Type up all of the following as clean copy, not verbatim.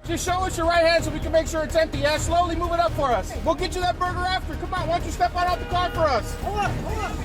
Just show us your right hand so we can make sure it's empty. Yeah, slowly move it up for us. We'll get you that burger after. Come on, why don't you step on out the car for us? Hold up, hold up.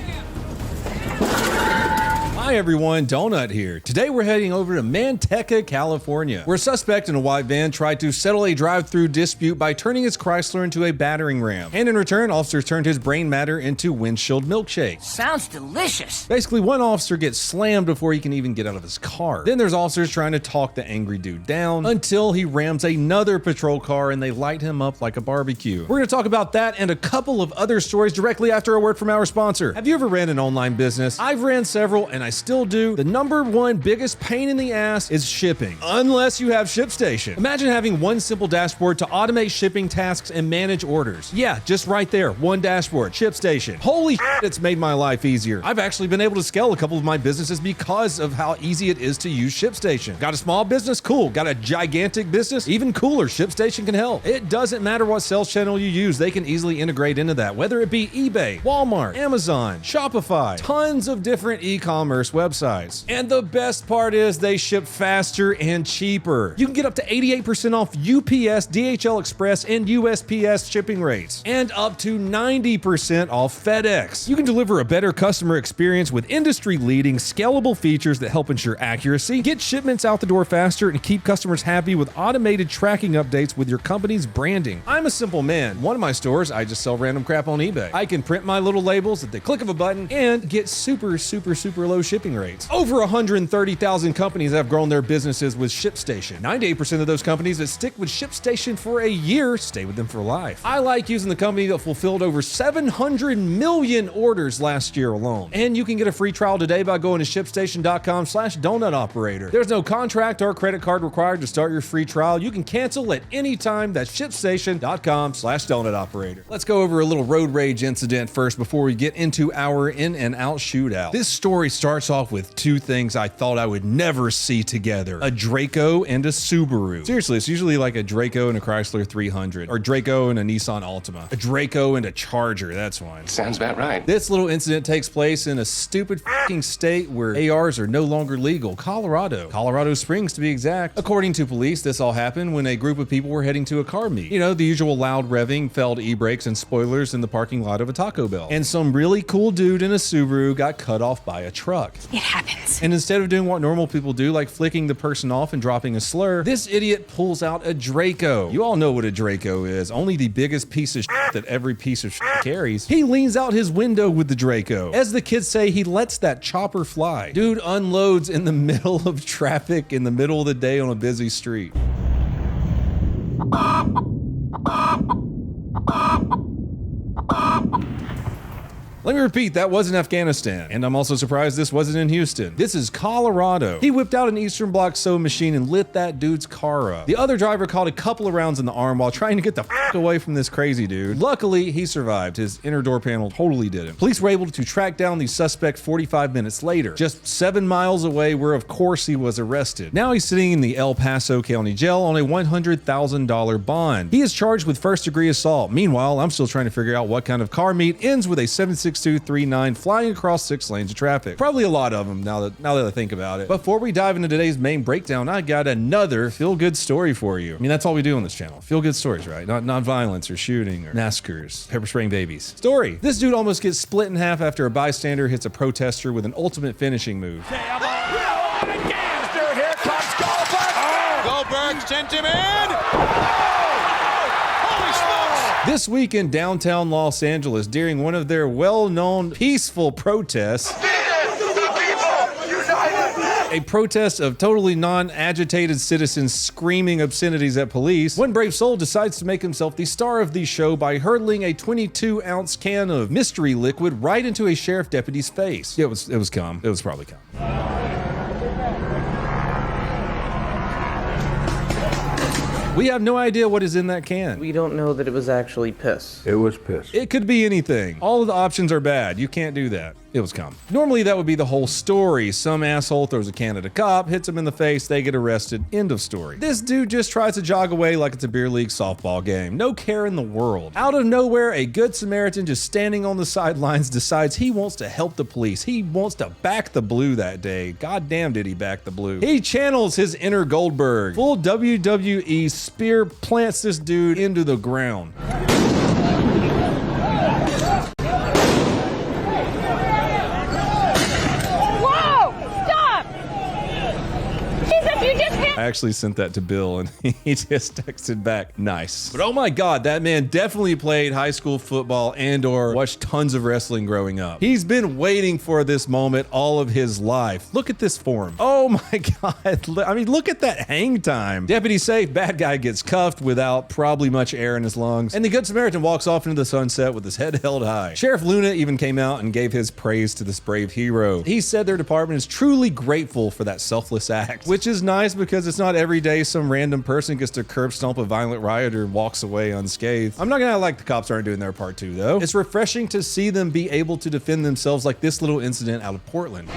Hi everyone, Donut here. Today we're heading over to Manteca, California, where a suspect in a white van tried to settle a drive-through dispute by turning his Chrysler into a battering ram. And in return, officers turned his brain matter into windshield milkshake. Sounds delicious. Basically, one officer gets slammed before he can even get out of his car. Then there's officers trying to talk the angry dude down until he rams another patrol car and they light him up like a barbecue. We're gonna talk about that and a couple of other stories directly after a word from our sponsor. Have you ever ran an online business? I've ran several and I still do. The number one biggest pain in the ass is shipping, unless you have ShipStation. Imagine having one simple dashboard to automate shipping tasks and manage orders. Yeah, just right there, one dashboard, ShipStation. Holy shit, it's made my life easier. I've actually been able to scale a couple of my businesses because of how easy it is to use ShipStation. Got a small business? Cool. Got a gigantic business? Even cooler, ShipStation can help. It doesn't matter what sales channel you use, they can easily integrate into that, whether it be eBay, Walmart, Amazon, Shopify, tons of different e-commerce websites. And the best part is they ship faster and cheaper. You can get up to 88% off UPS, DHL Express, and USPS shipping rates, and up to 90% off FedEx. You can deliver a better customer experience with industry-leading scalable features that help ensure accuracy, get shipments out the door faster, and keep customers happy with automated tracking updates with your company's branding. I'm a simple man. One of my stores, I just sell random crap on eBay. I can print my little labels at the click of a button and get super low shipping rates. Over 130,000 companies have grown their businesses with ShipStation. 98% of those companies that stick with ShipStation for a year stay with them for life. I like using the company that fulfilled over 700 million orders last year alone. And you can get a free trial today by going to shipstation.com/donutoperator. There's no contract or credit card required to start your free trial. You can cancel at any time. That's shipstation.com/donutoperator. Let's go over a little road rage incident first before we get into our in and out shootout. This story starts off with two things I thought I would never see together: a Draco and a Subaru. Seriously, it's usually like a Draco and a Chrysler 300, or Draco and a Nissan Altima, a Draco and a Charger. That's one. Sounds about right. This little incident takes place in a stupid fucking state where ARs are no longer legal: Colorado Springs to be exact. According to police, this all happened when a group of people were heading to a car meet. You know, the usual loud revving, failed e-brakes, and spoilers in the parking lot of a Taco Bell. And some really cool dude in a Subaru got cut off by a truck. It happens. And instead of doing what normal people do, like flicking the person off and dropping a slur, this idiot pulls out a Draco. You all know what a Draco is, only the biggest piece of shit that every piece of shit carries. He leans out his window with the Draco. As the kids say, he lets that chopper fly. Dude unloads in the middle of traffic in the middle of the day on a busy street. Let me repeat, that wasn't Afghanistan. And I'm also surprised this wasn't in Houston. This is Colorado. He whipped out an Eastern Bloc sewing machine and lit that dude's car up. The other driver caught a couple of rounds in the arm while trying to get the f away from this crazy dude. Luckily, he survived. His inner door panel totally didn't. Police were able to track down the suspect 45 minutes later, just 7 miles away, where of course he was arrested. Now he's sitting in the El Paso County Jail on a $100,000 bond. He is charged with first-degree assault. Meanwhile, I'm still trying to figure out what kind of car meet ends with a 76239 flying across 6 lanes of traffic. Probably a lot of them now that I think about it. Before we dive into today's main breakdown, I got another feel-good story for you. I mean, that's all we do on this channel. Feel-good stories, right? Not violence or shooting or massacres, pepper spraying babies. Story. This dude almost gets split in half after a bystander hits a protester with an ultimate finishing move. Here comes Goldberg. Goldberg sent him in. This week in downtown Los Angeles, during one of their well-known peaceful protests, a protest of totally non-agitated citizens screaming obscenities at police, one brave soul decides to make himself the star of the show by hurtling a 22-ounce can of mystery liquid right into a sheriff deputy's face. Yeah, it was cum. It was probably cum. We have no idea what is in that can. We don't know that it was actually piss. It was piss. It could be anything. All of the options are bad. You can't do that. It was coming. Normally, that would be the whole story. Some asshole throws a can at a cop, hits him in the face, they get arrested. End of story. This dude just tries to jog away like it's a beer league softball game. No care in the world. Out of nowhere, a good Samaritan just standing on the sidelines decides he wants to help the police. He wants to back the blue that day. God damn did he back the blue. He channels his inner Goldberg. Full WWE spear plants this dude into the ground. I actually sent that to Bill and he just texted back, nice. But oh my God, that man definitely played high school football and or watched tons of wrestling growing up. He's been waiting for this moment all of his life. Look at this form. Oh my God. I mean, look at that hang time. Deputy safe, bad guy gets cuffed without probably much air in his lungs. And the Good Samaritan walks off into the sunset with his head held high. Sheriff Luna even came out and gave his praise to this brave hero. He said their department is truly grateful for that selfless act, which is nice because it's not every day some random person gets to curb stomp a violent rioter and walks away unscathed. I'm not gonna act like the cops aren't doing their part too, though. It's refreshing to see them be able to defend themselves like this little incident out of Portland.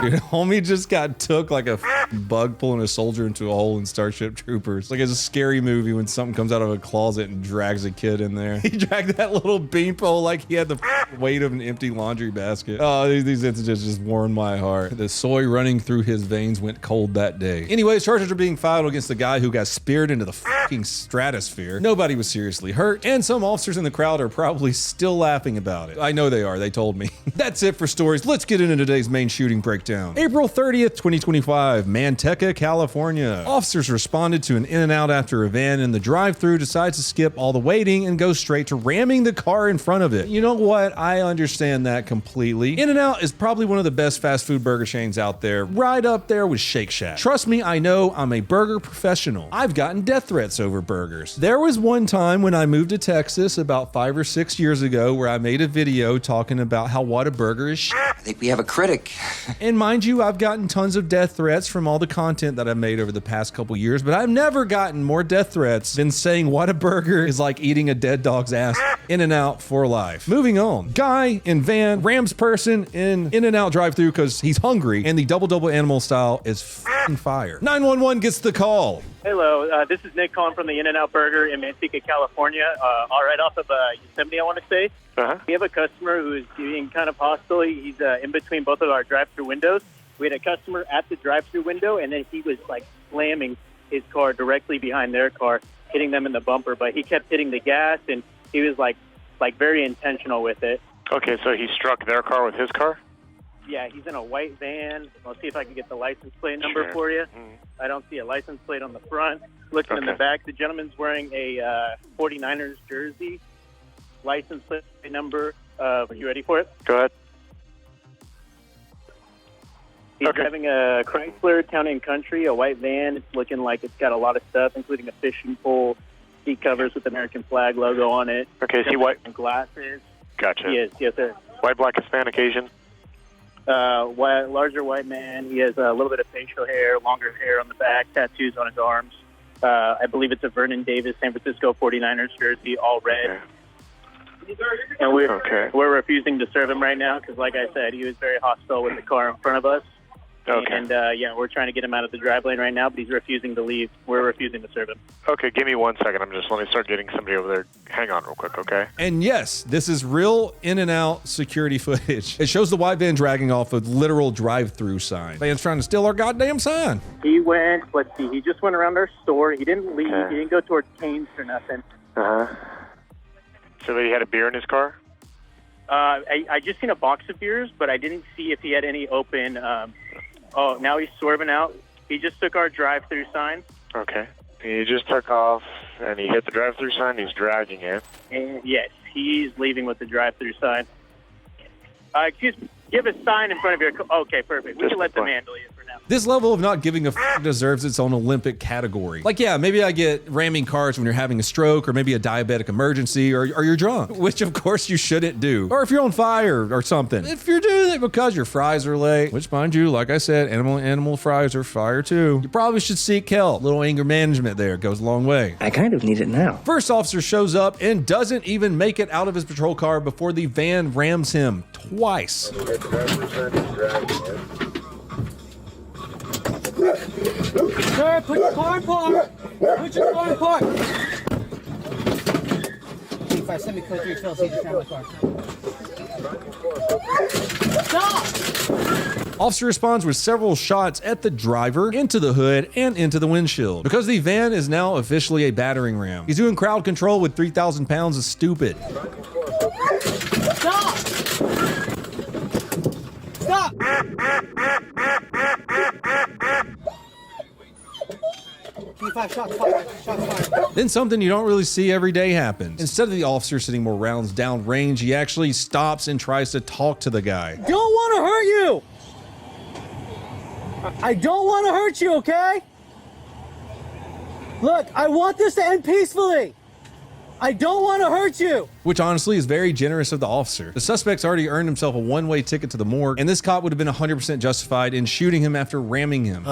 Dude, homie just got took like a bug pulling a soldier into a hole in Starship Troopers. Like it's a scary movie when something comes out of a closet and drags a kid in there. He dragged that little beanpole like he had the weight of an empty laundry basket. Oh, these incidents just warmed my heart. The soy running through his veins went cold that day. Anyways, charges are being filed against the guy who got speared into the fucking stratosphere. Nobody was seriously hurt, and some officers in the crowd are probably still laughing about it. I know they are, they told me. That's it for stories. Let's get into today's main shooting breakdown. April 30th, 2025, Manteca, California. Officers responded to an In-N-Out after a van in the drive-thru decides to skip all the waiting and go straight to ramming the car in front of it. You know what? I understand that completely. In-N-Out is probably one of the best fast food burger chains out there, right up there with Shake Shack. Trust me, I know I'm a burger professional. I've gotten death threats over burgers. There was one time when I moved to Texas about 5 or 6 years ago where I made a video talking about how Whataburger is shit. I think we have a critic. And mind you, I've gotten tons of death threats from all the content that I've made over the past couple years, but I've never gotten more death threats than saying Whataburger is like eating a dead dog's ass. In-N-Out for life. Moving on. Guy in van rams person in In-N-Out drive-thru because he's hungry, and the double animal style is f***ing fire. 911 gets the call. Hello, this is Nick calling from the In-N-Out Burger in Manteca, California. All right off of Yosemite, I want to say. We have a customer who is being kind of hostile. He's in between both of our drive-thru windows. We had a customer at the drive-thru window, and then he was like slamming his car directly behind their car, hitting them in the bumper. But he kept hitting the gas, and he was like very intentional with it. Okay, so he struck their car with his car? Yeah, he's in a white van. I'll see if I can get the license plate number for you. I don't see a license plate on the front. Looking in the back, the gentleman's wearing a 49ers jersey. License plate number. Are you ready for it? Go ahead. He's driving a Chrysler Town & Country, a white van. It's looking like it's got a lot of stuff, including a fishing pole, seat covers with the American flag logo on it. Okay, is he white? And glasses. Gotcha. Yes, sir. White, black, Hispanic, Asian? Larger white man. He has a little bit of facial hair, longer hair on the back, tattoos on his arms. I believe it's a Vernon Davis San Francisco 49ers jersey, all red. Okay. And we're refusing to serve him right now because, like I said, he was very hostile with the car in front of us. Okay. And, we're trying to get him out of the drive lane right now, but he's refusing to leave. We're refusing to serve him. Okay, give me 1 second. Let me start getting somebody over there. Hang on real quick, okay? And yes, this is real In-N-Out security footage. It shows the white van dragging off a literal drive-through sign. Van's trying to steal our goddamn sign. He just went around our store. He didn't leave. He didn't go towards Cane's or nothing. So he had a beer in his car? I just seen a box of beers, but I didn't see if he had any open. Now he's swerving out. He just took our drive-through sign. Okay. He just took off, and he hit the drive-through sign. He's dragging it. And yes, he's leaving with the drive-through sign. Excuse me. You have a sign in front of your car. Okay, perfect. We can let them handle you for now. This level of not giving a f deserves its own Olympic category. Like, yeah, maybe I get ramming cars when you're having a stroke or maybe a diabetic emergency or you're drunk, which of course you shouldn't do. Or if you're on fire or something. If you're doing it because your fries are late, which mind you, like I said, animal fries are fire too, you probably should seek help. Little anger management there goes a long way. I kind of need it now. First officer shows up and doesn't even make it out of his patrol car before the van rams him twice. Sir, put your car in park. Put your car in park. If I send me code 3 Phil, see just my car. Stop! Officer responds with several shots at the driver, into the hood, and into the windshield. Because the van is now officially a battering ram. He's doing crowd control with 3,000 pounds of stupid. Stop! Stop! Shots fired. Then something you don't really see every day happens. Instead of the officer sitting more rounds down range, he actually stops and tries to talk to the guy. Don't want to hurt you! I don't want to hurt you, okay? Look, I want this to end peacefully. I don't want to hurt you. Which honestly is very generous of the officer. The suspect's already earned himself a one-way ticket to the morgue, and this cop would have been 100% justified in shooting him after ramming him.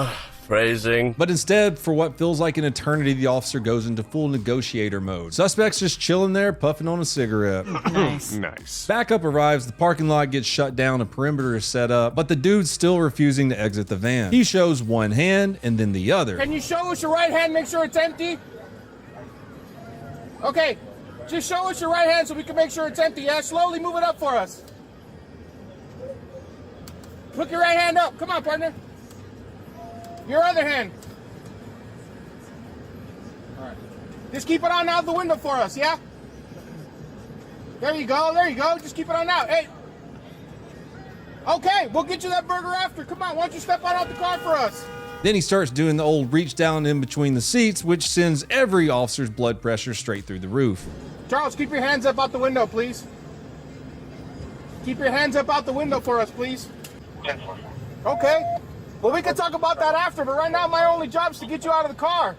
Phrasing. But instead, for what feels like an eternity, the officer goes into full negotiator mode. Suspect's just chilling there, puffing on a cigarette. Nice. Backup arrives, the parking lot gets shut down, a perimeter is set up, but the dude's still refusing to exit the van. He shows one hand and then the other. Can you show us your right hand, make sure it's empty? Okay, just show us your right hand so we can make sure it's empty, yeah? Slowly move it up for us. Put your right hand up. Come on, partner. Your other hand. All right. Just keep it on out the window for us, yeah? There you go, there you go. Just keep it on out. Hey. Okay, we'll get you that burger after. Come on, why don't you step on out the car for us? Then he starts doing the old reach down in between the seats, which sends every officer's blood pressure straight through the roof. Charles, keep your hands up out the window, please. Keep your hands up out the window for us, please. Okay. Well, we can talk about that after, but right now my only job is to get you out of the car.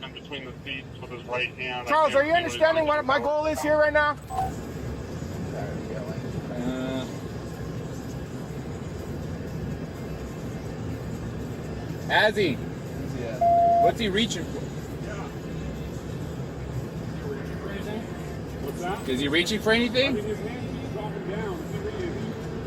And between the seats with his right hand. Charles, are you understanding what my goal is here right now? Has he? What's he reaching for? What's that? Is he reaching for anything? His hand's dropping down. If he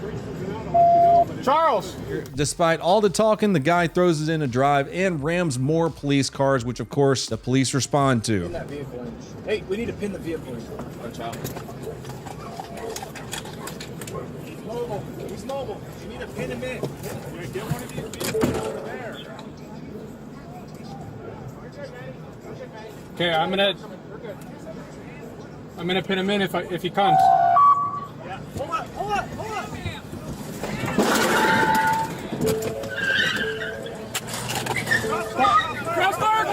reaches something out, I'll let you know. Charles! Despite all the talking, the guy throws it in a drive and rams more police cars, which of course the police respond to. Pin that vehicle in. Hey, we need to pin the vehicle in. Watch out. He's mobile. He's mobile. You need to pin him in. Yeah, get one of these vehicles over there. Okay, I'm gonna pin him in if he comes. Yeah. Hold on. Crossfire!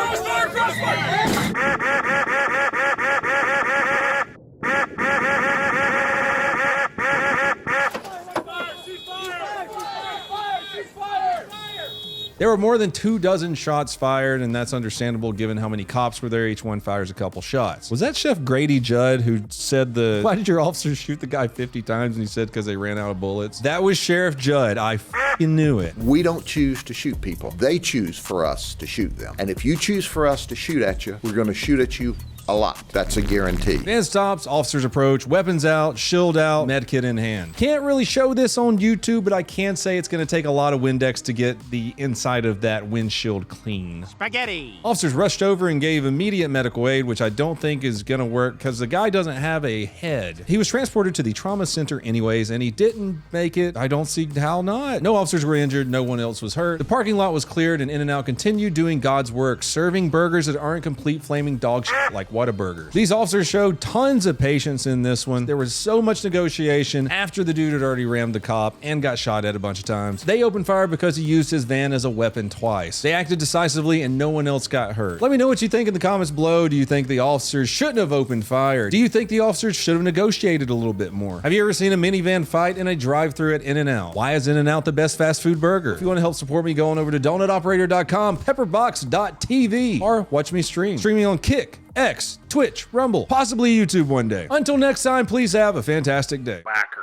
There were more than 24 shots fired, and that's understandable given how many cops were there. Each one fires a couple shots. Was that Chef Grady Judd who said why did your officers shoot the guy 50 times? And he said because they ran out of bullets. That was Sheriff Judd. I f***ing knew it. We don't choose to shoot people. They choose for us to shoot them. And if you choose for us to shoot at you, we're going to shoot at you a lot. That's a guarantee. Van stops, officers approach, weapons out, shield out, medkit in hand. Can't really show this on YouTube, but I can say it's going to take a lot of Windex to get the inside of that windshield clean. Spaghetti. Officers rushed over and gave immediate medical aid, which I don't think is going to work because the guy doesn't have a head. He was transported to the trauma center anyways, and he didn't make it. I don't see how not. No officers were injured. No one else was hurt. The parking lot was cleared, and In-N-Out continued doing God's work, serving burgers that aren't complete flaming dog shit like Whataburgers. These officers showed tons of patience in this one. There was so much negotiation after the dude had already rammed the cop and got shot at a bunch of times. They opened fire because he used his van as a weapon twice. They acted decisively and no one else got hurt. Let me know what you think in the comments below. Do you think the officers shouldn't have opened fire? Do you think the officers should have negotiated a little bit more? Have you ever seen a minivan fight in a drive-thru at In-N-Out? Why is In-N-Out the best fast food burger? If you want to help support me, go on over to donutoperator.com, pepperbox.tv, or watch me streaming on Kick, X, Twitch, Rumble, possibly YouTube one day. Until next time, please have a fantastic day. Whack.